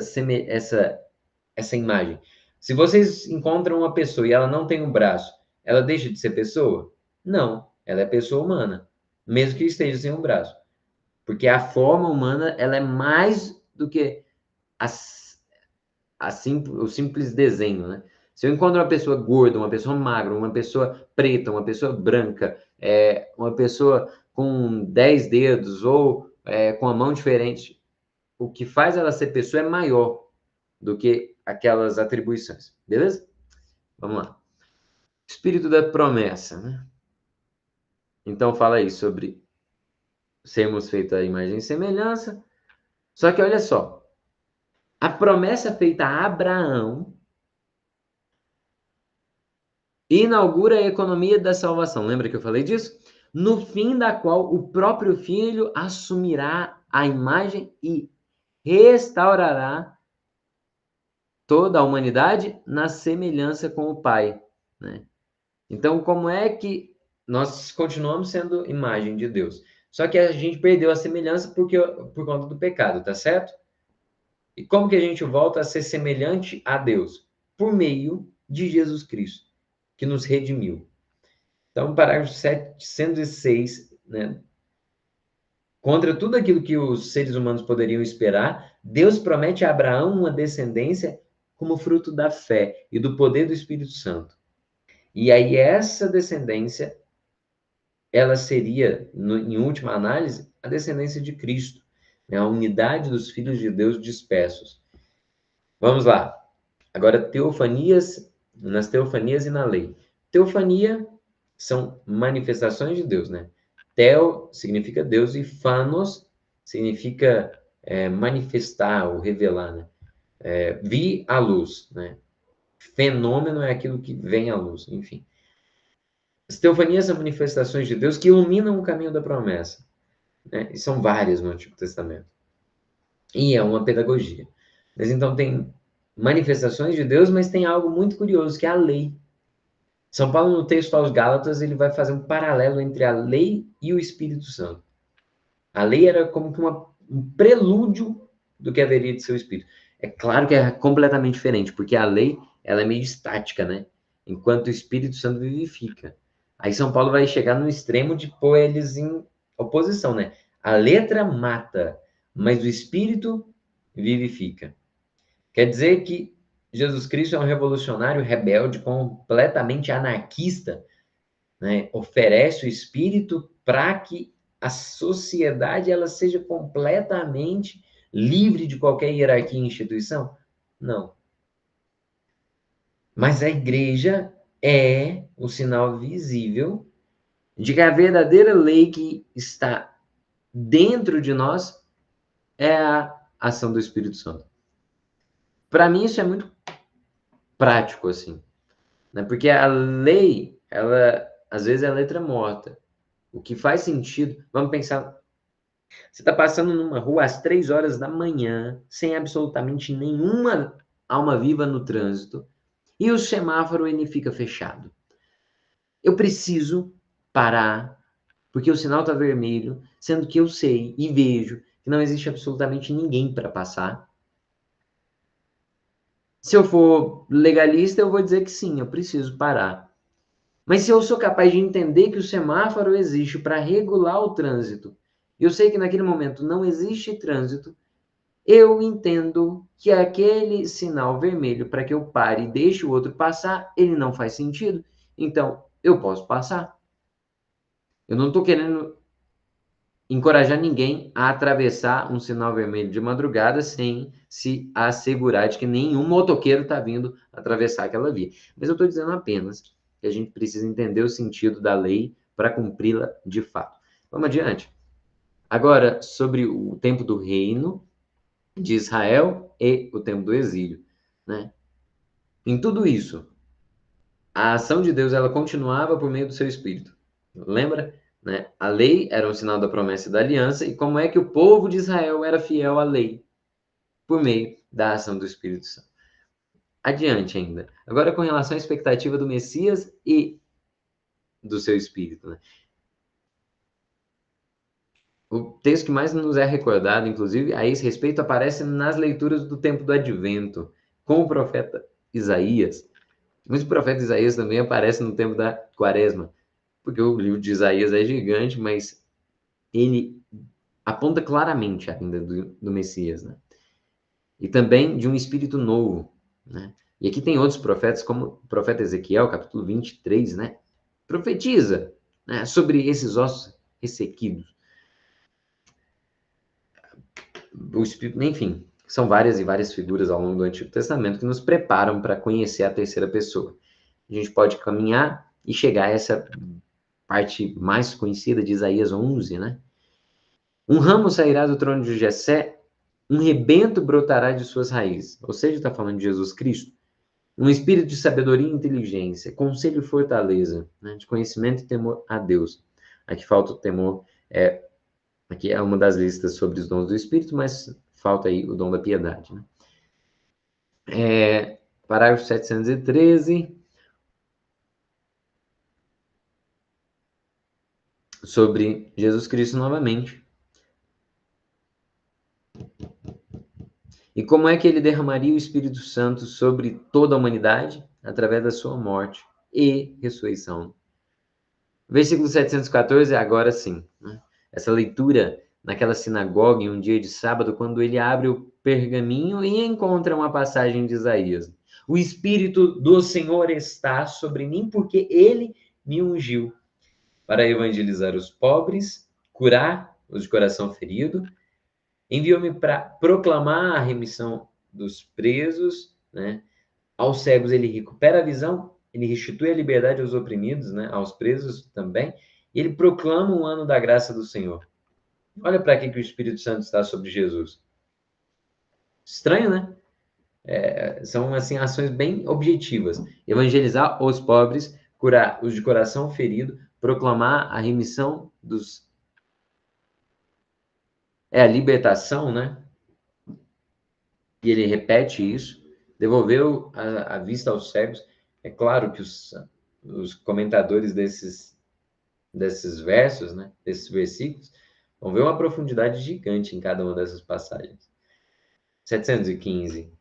imagem. Se vocês encontram uma pessoa e ela não tem um braço, ela deixa de ser pessoa? Não, ela é pessoa humana, mesmo que esteja sem um braço. Porque a forma humana ela é mais do que o simples desenho, né? Se eu encontro uma pessoa gorda, uma pessoa magra, uma pessoa preta, uma pessoa branca, uma pessoa com 10 dedos ou com a mão diferente, o que faz ela ser pessoa é maior do que aquelas atribuições, beleza? Vamos lá. Espírito da promessa, né? Então fala aí sobre sermos feitos à imagem e semelhança. Só que olha só, a promessa feita a Abraão inaugura a economia da salvação. Lembra que eu falei disso? No fim da qual o próprio Filho assumirá a imagem e restaurará toda a humanidade na semelhança com o Pai, né? Então, como é que nós continuamos sendo imagem de Deus? Só que a gente perdeu a semelhança por conta do pecado, tá certo? E como que a gente volta a ser semelhante a Deus? Por meio de Jesus Cristo, que nos redimiu. Então, parágrafo 706, né? Contra tudo aquilo que os seres humanos poderiam esperar, Deus promete a Abraão uma descendência como fruto da fé e do poder do Espírito Santo. E aí essa descendência, ela seria, em última análise, a descendência de Cristo, né? A unidade dos filhos de Deus dispersos. Vamos lá. Agora, nas teofanias e na lei. Teofania são manifestações de Deus, né? Theo significa Deus e Phanos significa manifestar ou revelar, né? Vi a luz, né? fenômeno é aquilo que vem à luz, enfim. As teofanias são manifestações de Deus que iluminam o caminho da promessa, né? E são várias no Antigo Testamento. E é uma pedagogia. Mas então tem manifestações de Deus, mas tem algo muito curioso, que é a lei. São Paulo, no texto aos Gálatas, ele vai fazer um paralelo entre a lei e o Espírito Santo. A lei era como que um prelúdio do que haveria de ser o Espírito. É claro que é completamente diferente, porque a lei ela é meio estática, né? Enquanto o Espírito Santo vivifica. Aí São Paulo vai chegar no extremo de pôr eles em oposição, né? A letra mata, mas o Espírito vivifica. Quer dizer que Jesus Cristo é um revolucionário rebelde, completamente anarquista, né? Oferece o Espírito para que a sociedade ela seja completamente livre de qualquer hierarquia e instituição? Não. Mas a igreja é o sinal visível de que a verdadeira lei que está dentro de nós é a ação do Espírito Santo. Para mim isso é muito prático assim, né? Porque a lei, ela às vezes é letra morta. O que faz sentido, vamos pensar, você está passando numa rua às 3 horas da manhã, sem absolutamente nenhuma alma viva no trânsito, e o semáforo ele fica fechado. Eu preciso parar, porque o sinal está vermelho, sendo que eu sei e vejo que não existe absolutamente ninguém para passar. Se eu for legalista, eu vou dizer que sim, eu preciso parar. Mas se eu sou capaz de entender que o semáforo existe para regular o trânsito, eu sei que naquele momento não existe trânsito, eu entendo que aquele sinal vermelho para que eu pare e deixe o outro passar, ele não faz sentido. Então, eu posso passar. Eu não estou querendo encorajar ninguém a atravessar um sinal vermelho de madrugada sem se assegurar de que nenhum motoqueiro está vindo atravessar aquela via. Mas eu estou dizendo apenas que a gente precisa entender o sentido da lei para cumpri-la de fato. Vamos adiante. Agora, sobre o tempo do reino de Israel e o tempo do exílio, né? Em tudo isso, a ação de Deus ela continuava por meio do seu Espírito. Lembra? Né? A lei era um sinal da promessa e da aliança, e como é que o povo de Israel era fiel à lei? Por meio da ação do Espírito Santo. Adiante ainda. Agora com relação à expectativa do Messias e do seu Espírito. Né? O texto que mais nos é recordado, inclusive, a esse respeito, aparece nas leituras do tempo do Advento, com o profeta Isaías. Mas o profeta Isaías também aparece no tempo da Quaresma, porque o livro de Isaías é gigante, mas ele aponta claramente a vinda do Messias, né? E também de um espírito novo, né? E aqui tem outros profetas, como o profeta Ezequiel, capítulo 23, né? Profetiza, né, sobre esses ossos ressequidos. O espírito, enfim, são várias e várias figuras ao longo do Antigo Testamento que nos preparam para conhecer a terceira pessoa. A gente pode caminhar e chegar a essa parte mais conhecida de Isaías 11, né? Um ramo sairá do trono de Jessé, um rebento brotará de suas raízes. Ou seja, está falando de Jesus Cristo. Um espírito de sabedoria e inteligência, conselho e fortaleza, né? De conhecimento e temor a Deus. Aqui falta o temor, aqui é uma das listas sobre os dons do Espírito, mas falta aí o dom da piedade. Né? Parágrafo 713, sobre Jesus Cristo novamente. E como é que ele derramaria o Espírito Santo sobre toda a humanidade? Através da sua morte e ressurreição. Versículo 714, agora sim. Né? Essa leitura naquela sinagoga em um dia de sábado, quando ele abre o pergaminho e encontra uma passagem de Isaías. O Espírito do Senhor está sobre mim, porque ele me ungiu para evangelizar os pobres, curar os de coração ferido, enviou-me para proclamar a remissão dos presos, né? Aos cegos ele recupera a visão, ele restitui a liberdade aos oprimidos, né? Aos presos também, e ele proclama o ano da graça do Senhor. Olha para que o Espírito Santo está sobre Jesus. Estranho, né? São assim ações bem objetivas. Evangelizar os pobres, curar os de coração ferido, proclamar a remissão dos... É a libertação, né? E ele repete isso, devolveu a vista aos cegos. É claro que os comentadores desses versos, né, desses versículos, vão ver uma profundidade gigante em cada uma dessas passagens. 715.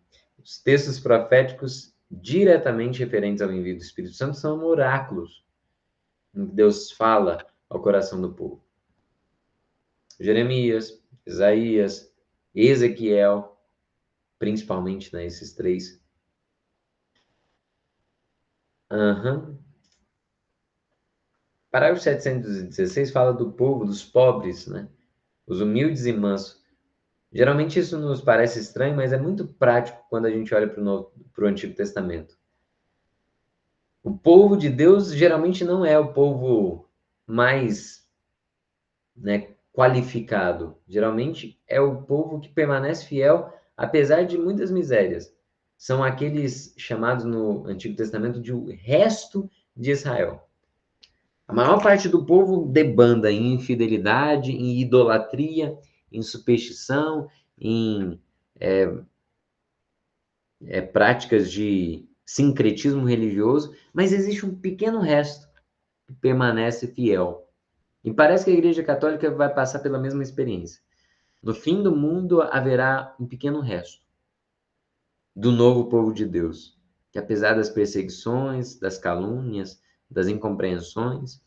Os textos proféticos diretamente referentes ao envio do Espírito Santo são oráculos em que Deus fala ao coração do povo. Jeremias, Isaías, Ezequiel, principalmente, né, esses três. Uhum. Parágrafo 716 fala do povo, dos pobres, né? Os humildes e mansos. Geralmente isso nos parece estranho, mas é muito prático quando a gente olha para o Antigo Testamento. O povo de Deus geralmente não é o povo mais, né, qualificado. Geralmente é o povo que permanece fiel, apesar de muitas misérias. São aqueles chamados no Antigo Testamento de o resto de Israel. A maior parte do povo debanda em infidelidade, em idolatria, em superstição, em práticas de sincretismo religioso, mas existe um pequeno resto que permanece fiel. E parece que a Igreja Católica vai passar pela mesma experiência. No fim do mundo haverá um pequeno resto do novo povo de Deus, que apesar das perseguições, das calúnias, das incompreensões,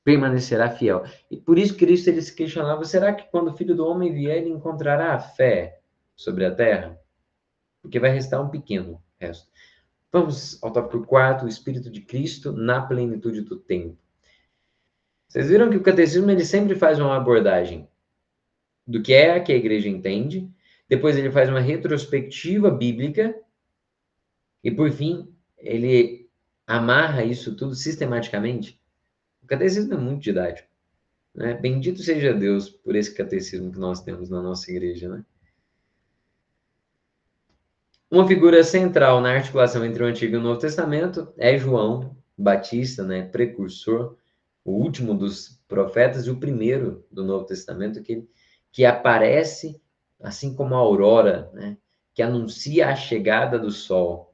permanecerá fiel. E por isso Cristo ele se questionava: será que quando o Filho do Homem vier, ele encontrará a fé sobre a terra? Porque vai restar um pequeno resto. Vamos ao tópico 4, o Espírito de Cristo na plenitude do tempo. Vocês viram que o catecismo ele sempre faz uma abordagem do que é que a igreja entende, depois ele faz uma retrospectiva bíblica e, por fim, ele amarra isso tudo sistematicamente. O catecismo é muito didático, né? Bendito seja Deus por esse catecismo que nós temos na nossa igreja, né? Uma figura central na articulação entre o Antigo e o Novo Testamento é João Batista, né? Precursor, o último dos profetas e o primeiro do Novo Testamento que aparece assim como a aurora, né? Que anuncia a chegada do sol.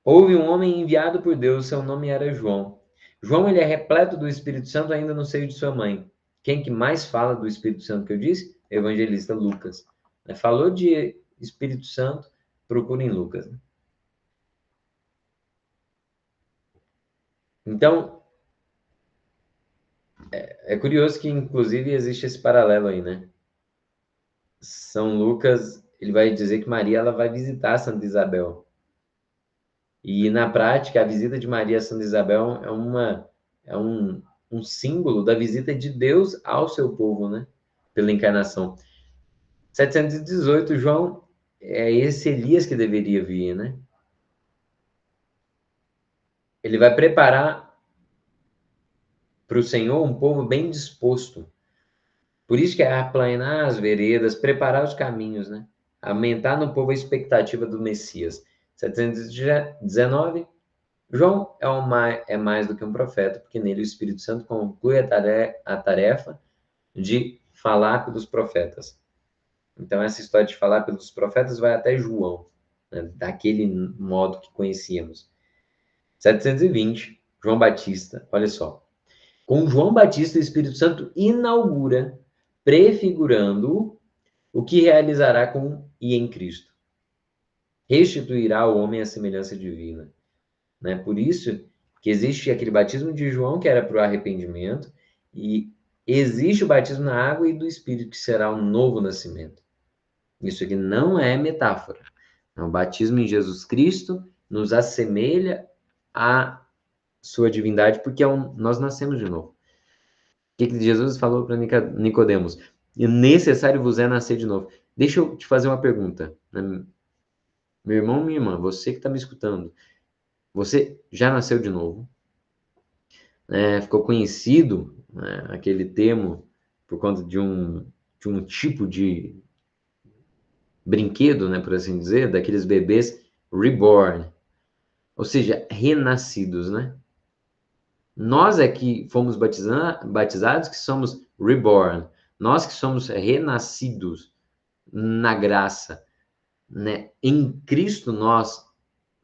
Houve um homem enviado por Deus, seu nome era João. João ele é repleto do Espírito Santo ainda no seio de sua mãe. Quem que mais fala do Espírito Santo que eu disse? Evangelista Lucas. Falou de Espírito Santo, procura em Lucas. Então, é curioso que, inclusive, existe esse paralelo aí, né? São Lucas, ele vai dizer que Maria ela vai visitar Santa Isabel. E, na prática, a visita de Maria a Santa Isabel é um símbolo da visita de Deus ao seu povo, né? Pela encarnação. 718, João, é esse Elias que deveria vir, né? Ele vai preparar para o Senhor um povo bem disposto. Por isso que é aplanar as veredas, preparar os caminhos, né? Aumentar no povo a expectativa do Messias. 719, João é mais do que um profeta, porque nele o Espírito Santo conclui a tarefa de falar pelos profetas. Então, essa história de falar pelos profetas vai até João, né? Daquele modo que conhecíamos. 720, João Batista, olha só. Com João Batista, o Espírito Santo inaugura, prefigurando o que realizará com e em Cristo. Restituirá ao homem a semelhança divina. Né? Por isso que existe aquele batismo de João, que era para o arrependimento, e existe o batismo na água e do Espírito, que será um novo nascimento. Isso aqui não é metáfora. O batismo em Jesus Cristo nos assemelha à sua divindade, porque nós nascemos de novo. O que Jesus falou para Nicodemos? É necessário vos é nascer de novo. Deixa eu te fazer uma pergunta. Né? Meu irmão, minha irmã, você que está me escutando, você já nasceu de novo? Ficou conhecido, né, aquele termo por conta de um tipo de brinquedo, né, por assim dizer, daqueles bebês reborn, ou seja, renascidos, né? Nós é que fomos batizados que somos reborn, nós que somos renascidos na graça, né? Em Cristo nós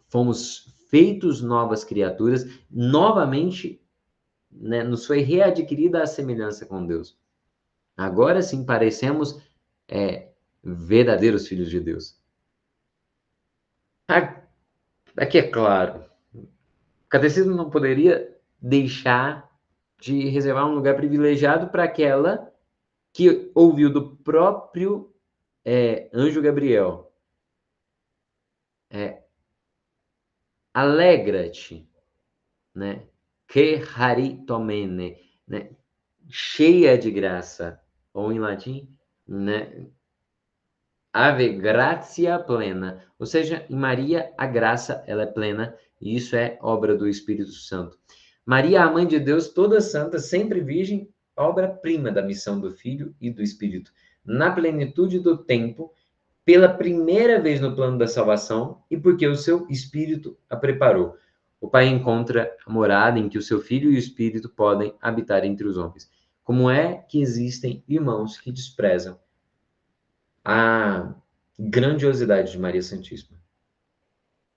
fomos feitos novas criaturas, novamente, né, nos foi readquirida a semelhança com Deus. Agora sim parecemos verdadeiros filhos de Deus. Aqui é claro, o catecismo não poderia deixar de reservar um lugar privilegiado para aquela que ouviu do próprio anjo Gabriel. Alegra-te, né? Que haritomene, né? Cheia de graça, ou em latim, né? Ave gratia plena, ou seja, em Maria a graça ela é plena, e isso é obra do Espírito Santo. Maria, a mãe de Deus, toda santa, sempre virgem, obra-prima da missão do Filho e do Espírito, na plenitude do tempo, pela primeira vez no plano da salvação e porque o seu Espírito a preparou. O Pai encontra a morada em que o seu Filho e o Espírito podem habitar entre os homens. Como é que existem irmãos que desprezam a grandiosidade de Maria Santíssima?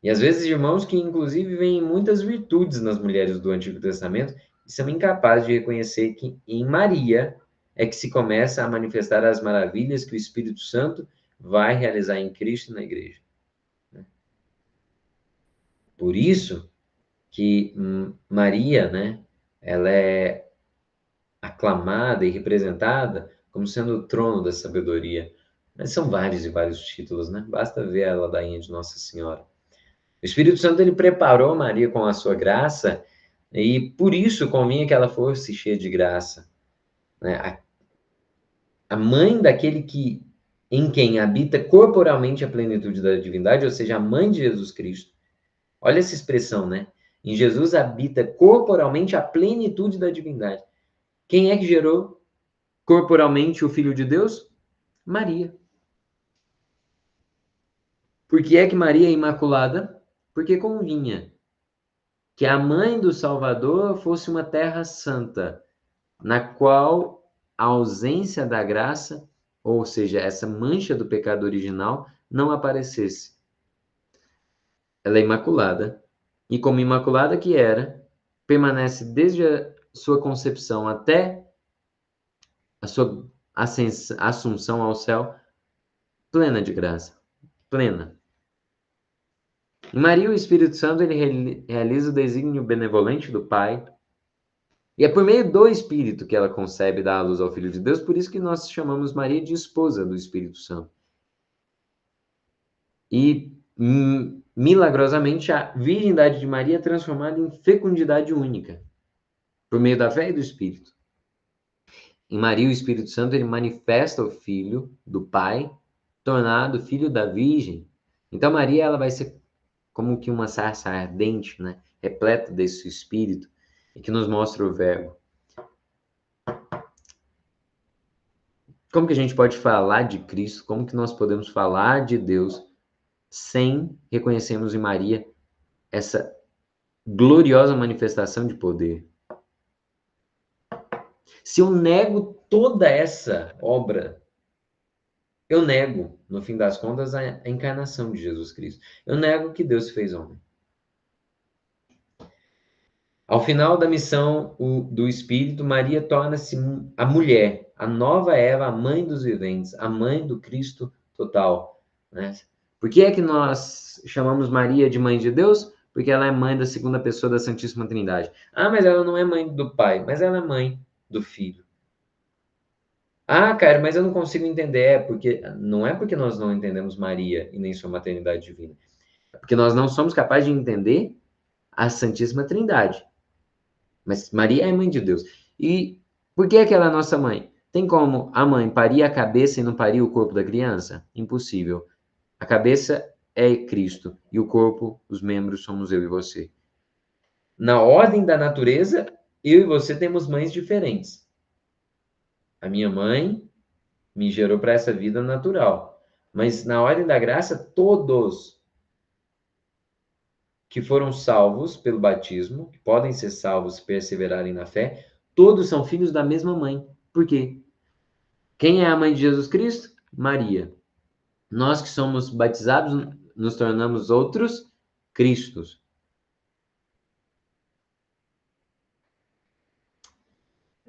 E às vezes irmãos que inclusive veem muitas virtudes nas mulheres do Antigo Testamento e são incapazes de reconhecer que em Maria é que se começa a manifestar as maravilhas que o Espírito Santo vai realizar em Cristo e na igreja. Por isso que Maria, né, ela é aclamada e representada como sendo o trono da sabedoria. Mas são vários e vários títulos, né? Basta ver a ladainha de Nossa Senhora. O Espírito Santo ele preparou Maria com a sua graça e por isso convinha que ela fosse cheia de graça, né? A mãe daquele que em quem habita corporalmente a plenitude da divindade, ou seja, a mãe de Jesus Cristo. Olha essa expressão, né? Em Jesus habita corporalmente a plenitude da divindade. Quem é que gerou corporalmente o Filho de Deus? Maria. Por que é que Maria é imaculada? Porque convinha que a mãe do Salvador fosse uma terra santa, na qual a ausência da graça, ou seja, essa mancha do pecado original, não aparecesse. Ela é imaculada, e como imaculada que era, permanece desde a sua concepção até a sua assunção ao céu, plena de graça, plena. Em Maria, o Espírito Santo ele realiza o desígnio benevolente do Pai, e é por meio do Espírito que ela concebe e dá a luz ao Filho de Deus, por isso que nós chamamos Maria de esposa do Espírito Santo. E, milagrosamente, a virgindade de Maria é transformada em fecundidade única, por meio da fé e do Espírito. Em Maria, o Espírito Santo ele manifesta o Filho do Pai, tornado filho da Virgem. Então, Maria ela vai ser como que uma sarça ardente, né? Repleta desse Espírito, e que nos mostra o Verbo. Como que a gente pode falar de Cristo? Como que nós podemos falar de Deus sem reconhecermos em Maria essa gloriosa manifestação de poder? Se eu nego toda essa obra, eu nego, no fim das contas, a encarnação de Jesus Cristo. Eu nego que Deus fez homem. Ao final da missão do Espírito, Maria torna-se a mulher, a nova Eva, a mãe dos viventes, a mãe do Cristo total. Né? Por que é que nós chamamos Maria de mãe de Deus? Porque ela é mãe da segunda pessoa da Santíssima Trindade. Ah, mas ela não é mãe do Pai, mas ela é mãe do Filho. Ah, cara, mas eu não consigo entender. Porque não é porque nós não entendemos Maria e nem sua maternidade divina. É porque nós não somos capazes de entender a Santíssima Trindade. Mas Maria é mãe de Deus. E por que ela é nossa mãe? Tem como a mãe parir a cabeça e não parir o corpo da criança? Impossível. A cabeça é Cristo e o corpo, os membros, somos eu e você. Na ordem da natureza, eu e você temos mães diferentes. A minha mãe me gerou para essa vida natural. Mas na ordem da graça, todos que foram salvos pelo batismo, que podem ser salvos se perseverarem na fé, todos são filhos da mesma mãe. Por quê? Quem é a mãe de Jesus Cristo? Maria. Nós que somos batizados, nos tornamos outros Cristos.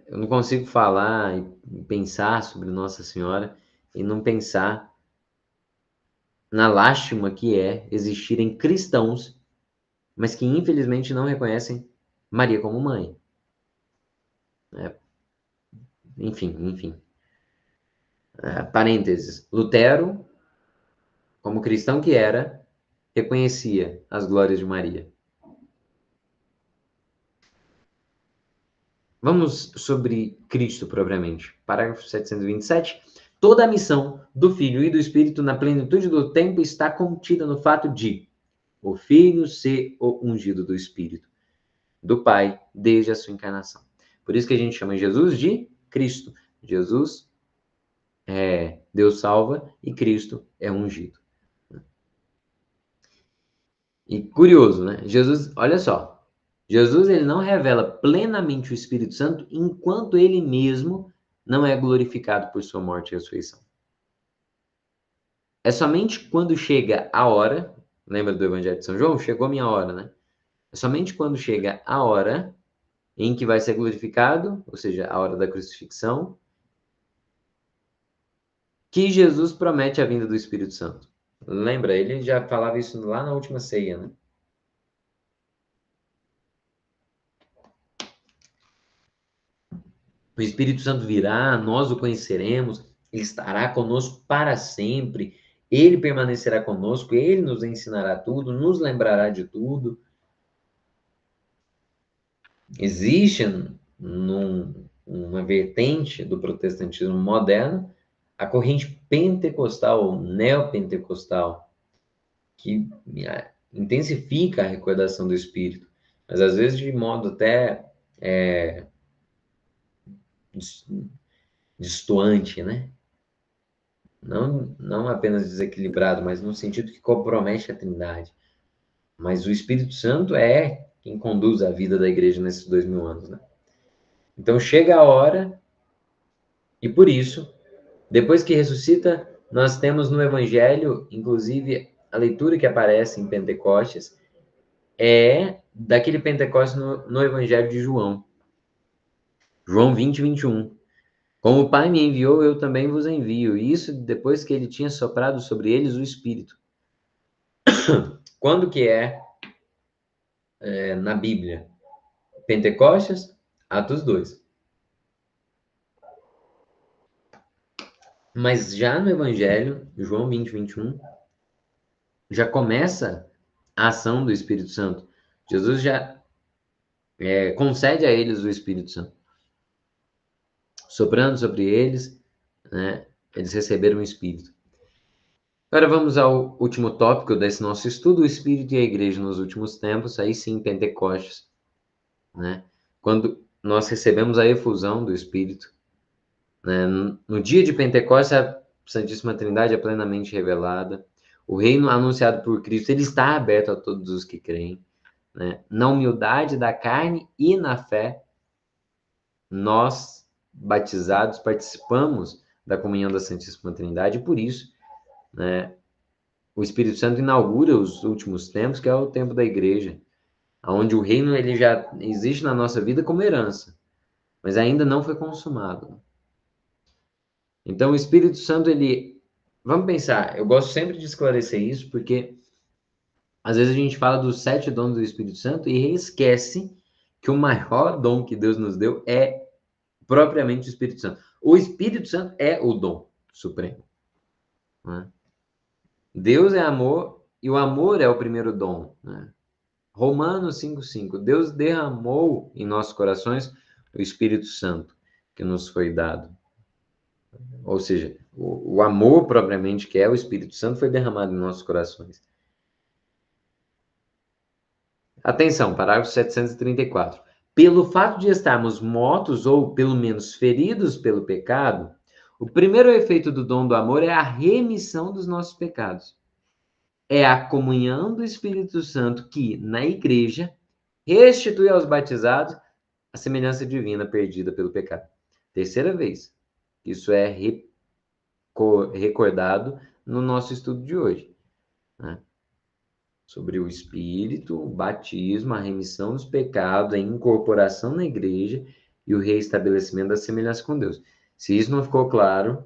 Eu não consigo falar e pensar sobre Nossa Senhora e não pensar na lástima que é existirem cristãos, mas que infelizmente não reconhecem Maria como mãe. Enfim. Parênteses. Lutero, como cristão que era, reconhecia as glórias de Maria. Vamos sobre Cristo propriamente. Parágrafo 727. Toda a missão do Filho e do Espírito na plenitude do tempo está contida no fato de o Filho ser o ungido do Espírito, do Pai, desde a sua encarnação. Por isso que a gente chama Jesus de Cristo. Jesus é Deus salva e Cristo é ungido. E curioso, né? Jesus, olha só, Jesus ele não revela plenamente o Espírito Santo enquanto ele mesmo não é glorificado por sua morte e ressurreição. É somente quando chega a hora, lembra do Evangelho de São João? Chegou a minha hora, né? É somente quando chega a hora em que vai ser glorificado, ou seja, a hora da crucifixão, que Jesus promete a vinda do Espírito Santo. Lembra? Ele já falava isso lá na última ceia, né? O Espírito Santo virá, nós o conheceremos, ele estará conosco para sempre, ele permanecerá conosco, ele nos ensinará tudo, nos lembrará de tudo. Existe uma vertente do protestantismo moderno, a corrente pentecostal ou neopentecostal, que intensifica a recordação do Espírito, mas às vezes de modo até distoante, né? Não apenas desequilibrado, mas no sentido que compromete a Trindade. Mas o Espírito Santo é quem conduz a vida da igreja nesses 2000 anos, né? Então chega a hora, e por isso, depois que ressuscita, nós temos no Evangelho, inclusive a leitura que aparece em Pentecostes, é daquele Pentecostes no Evangelho de João. João 20, 21. Como o Pai me enviou, eu também vos envio. E isso depois que ele tinha soprado sobre eles o Espírito. Quando que na Bíblia? Pentecostes, Atos 2. Mas já no Evangelho, João 20, 21, já começa a ação do Espírito Santo. Jesus já concede a eles o Espírito Santo. Soprando sobre eles, né, eles receberam o Espírito. Agora vamos ao último tópico desse nosso estudo, o Espírito e a Igreja nos últimos tempos, aí sim, Pentecostes, né? Quando nós recebemos a efusão do Espírito, né? No dia de Pentecostes, a Santíssima Trindade é plenamente revelada, o reino anunciado por Cristo, ele está aberto a todos os que creem, né? Na humildade da carne e na fé, nós, batizados, participamos da comunhão da Santíssima Trindade, e por isso, né, o Espírito Santo inaugura os últimos tempos, que é o tempo da igreja, onde o reino ele já existe na nossa vida como herança, mas ainda não foi consumado. Então, o Espírito Santo, ele... Vamos pensar, eu gosto sempre de esclarecer isso, porque às vezes a gente fala dos 7 dons do Espírito Santo e esquece que o maior dom que Deus nos deu é propriamente o Espírito Santo. O Espírito Santo é o dom supremo, né? Deus é amor e o amor é o primeiro dom, né? Romanos 5,5. Deus derramou em nossos corações o Espírito Santo que nos foi dado. Ou seja, o amor propriamente, que é o Espírito Santo, foi derramado em nossos corações. Atenção, parágrafo 734. Pelo fato de estarmos mortos ou pelo menos feridos pelo pecado, O primeiro efeito do dom do amor é a remissão dos nossos pecados. É a comunhão do Espírito Santo que, na igreja, restitui aos batizados a semelhança divina perdida pelo pecado. Terceira vez, isso é recordado no nosso estudo de hoje, né? Sobre o Espírito, o batismo, a remissão dos pecados, a incorporação na igreja e o reestabelecimento da semelhança com Deus. Se isso não ficou claro,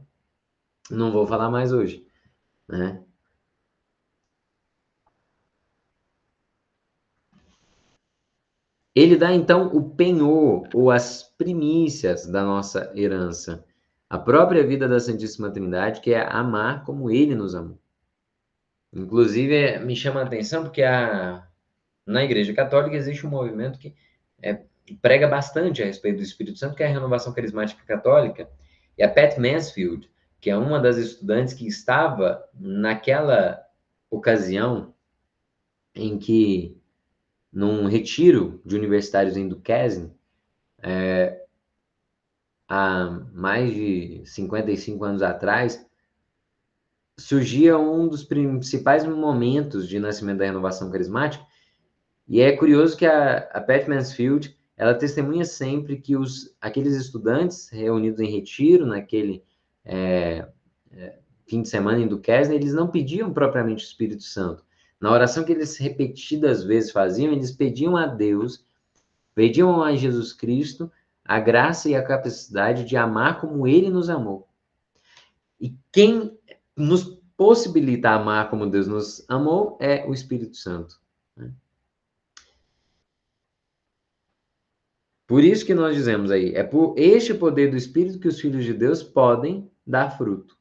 não vou falar mais hoje, né? Ele dá, então, o penhor ou as primícias da nossa herança, a própria vida da Santíssima Trindade, que é amar como Ele nos amou. Inclusive, me chama a atenção porque na Igreja Católica existe um movimento que prega bastante a respeito do Espírito Santo, que é a Renovação Carismática Católica, e a Pat Mansfield, que é uma das estudantes que estava naquela ocasião em que, num retiro de universitários em Duquesne, há mais de 55 anos atrás, surgia um dos principais momentos de nascimento da renovação carismática, e é curioso que a Pat Mansfield, ela testemunha sempre que aqueles estudantes reunidos em retiro, naquele fim de semana em Duquesne, eles não pediam propriamente o Espírito Santo. Na oração que eles repetidas vezes faziam, eles pediam a Deus, pediam a Jesus Cristo a graça e a capacidade de amar como Ele nos amou. E quem nos possibilita amar como Deus nos amou é o Espírito Santo, né? Por isso que nós dizemos aí, é por este poder do Espírito que os filhos de Deus podem dar fruto.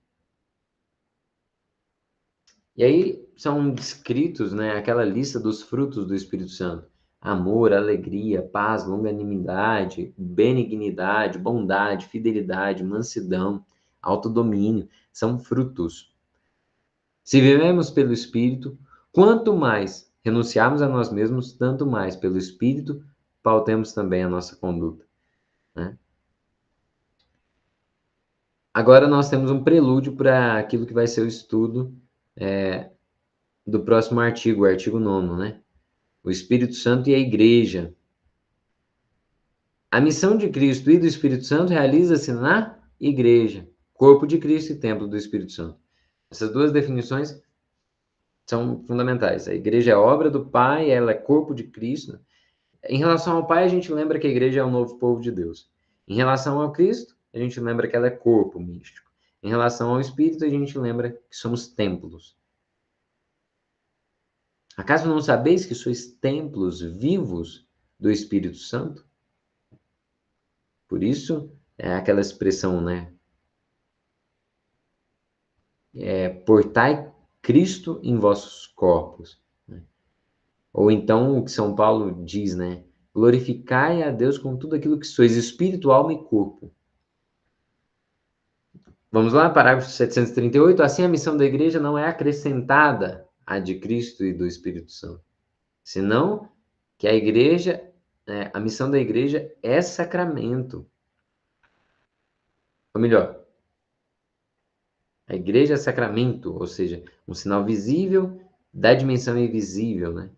E aí são descritos, né, aquela lista dos frutos do Espírito Santo: amor, alegria, paz, longanimidade, benignidade, bondade, fidelidade, mansidão, autodomínio. São frutos. Se vivemos pelo Espírito, quanto mais renunciarmos a nós mesmos, tanto mais pelo Espírito pautemos também a nossa conduta, né? Agora nós temos um prelúdio para aquilo que vai ser o estudo do próximo artigo, o artigo 9º, né? O Espírito Santo e a Igreja. A missão de Cristo e do Espírito Santo realiza-se na Igreja, corpo de Cristo e templo do Espírito Santo. Essas duas definições são fundamentais. A Igreja é obra do Pai, ela é corpo de Cristo. Em relação ao Pai, a gente lembra que a Igreja é o novo povo de Deus. Em relação ao Cristo, a gente lembra que ela é corpo místico. Em relação ao Espírito, a gente lembra que somos templos. Acaso não sabeis que sois templos vivos do Espírito Santo? Por isso, é aquela expressão, né? Portai Cristo em vossos corpos, né? Ou então, o que São Paulo diz, né? Glorificai a Deus com tudo aquilo que sois, espírito, alma e corpo. Vamos lá, parágrafo 738. Assim, a missão da igreja não é acrescentada à de Cristo e do Espírito Santo, senão que a igreja, a missão da igreja é sacramento. Ou melhor, a igreja é sacramento, ou seja, um sinal visível da dimensão invisível, né?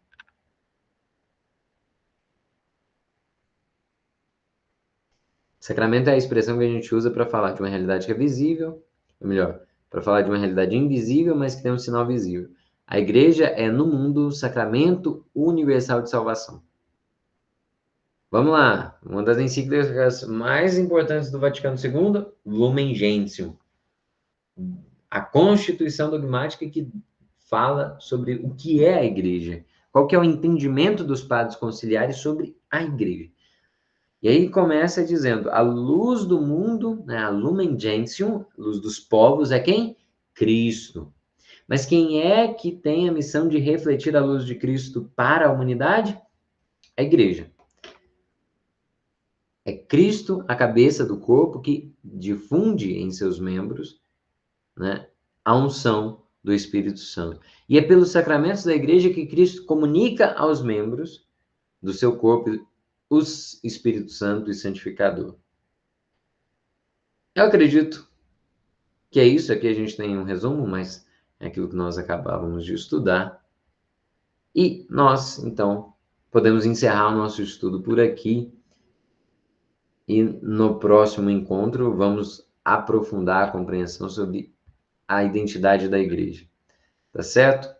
Sacramento é a expressão que a gente usa para falar de uma realidade que é visível, ou melhor, para falar de uma realidade invisível, mas que tem um sinal visível. A igreja é, no mundo, o sacramento universal de salvação. Vamos lá, uma das encíclicas mais importantes do Vaticano II, Lumen Gentium, a Constituição dogmática que fala sobre o que é a igreja, qual que é o entendimento dos padres conciliares sobre a igreja. E aí começa dizendo, a luz do mundo, né, a Lumen Gentium, luz dos povos, é quem? Cristo. Mas quem é que tem a missão de refletir a luz de Cristo para a humanidade? A igreja. É Cristo, a cabeça do corpo, que difunde em seus membros, né, a unção do Espírito Santo. E é pelos sacramentos da igreja que Cristo comunica aos membros do seu corpo os Espírito Santo e Santificador. Eu acredito que é isso, aqui a gente tem um resumo, mas é aquilo que nós acabávamos de estudar. E nós, então, podemos encerrar o nosso estudo por aqui. E no próximo encontro vamos aprofundar a compreensão sobre a identidade da igreja. Tá certo?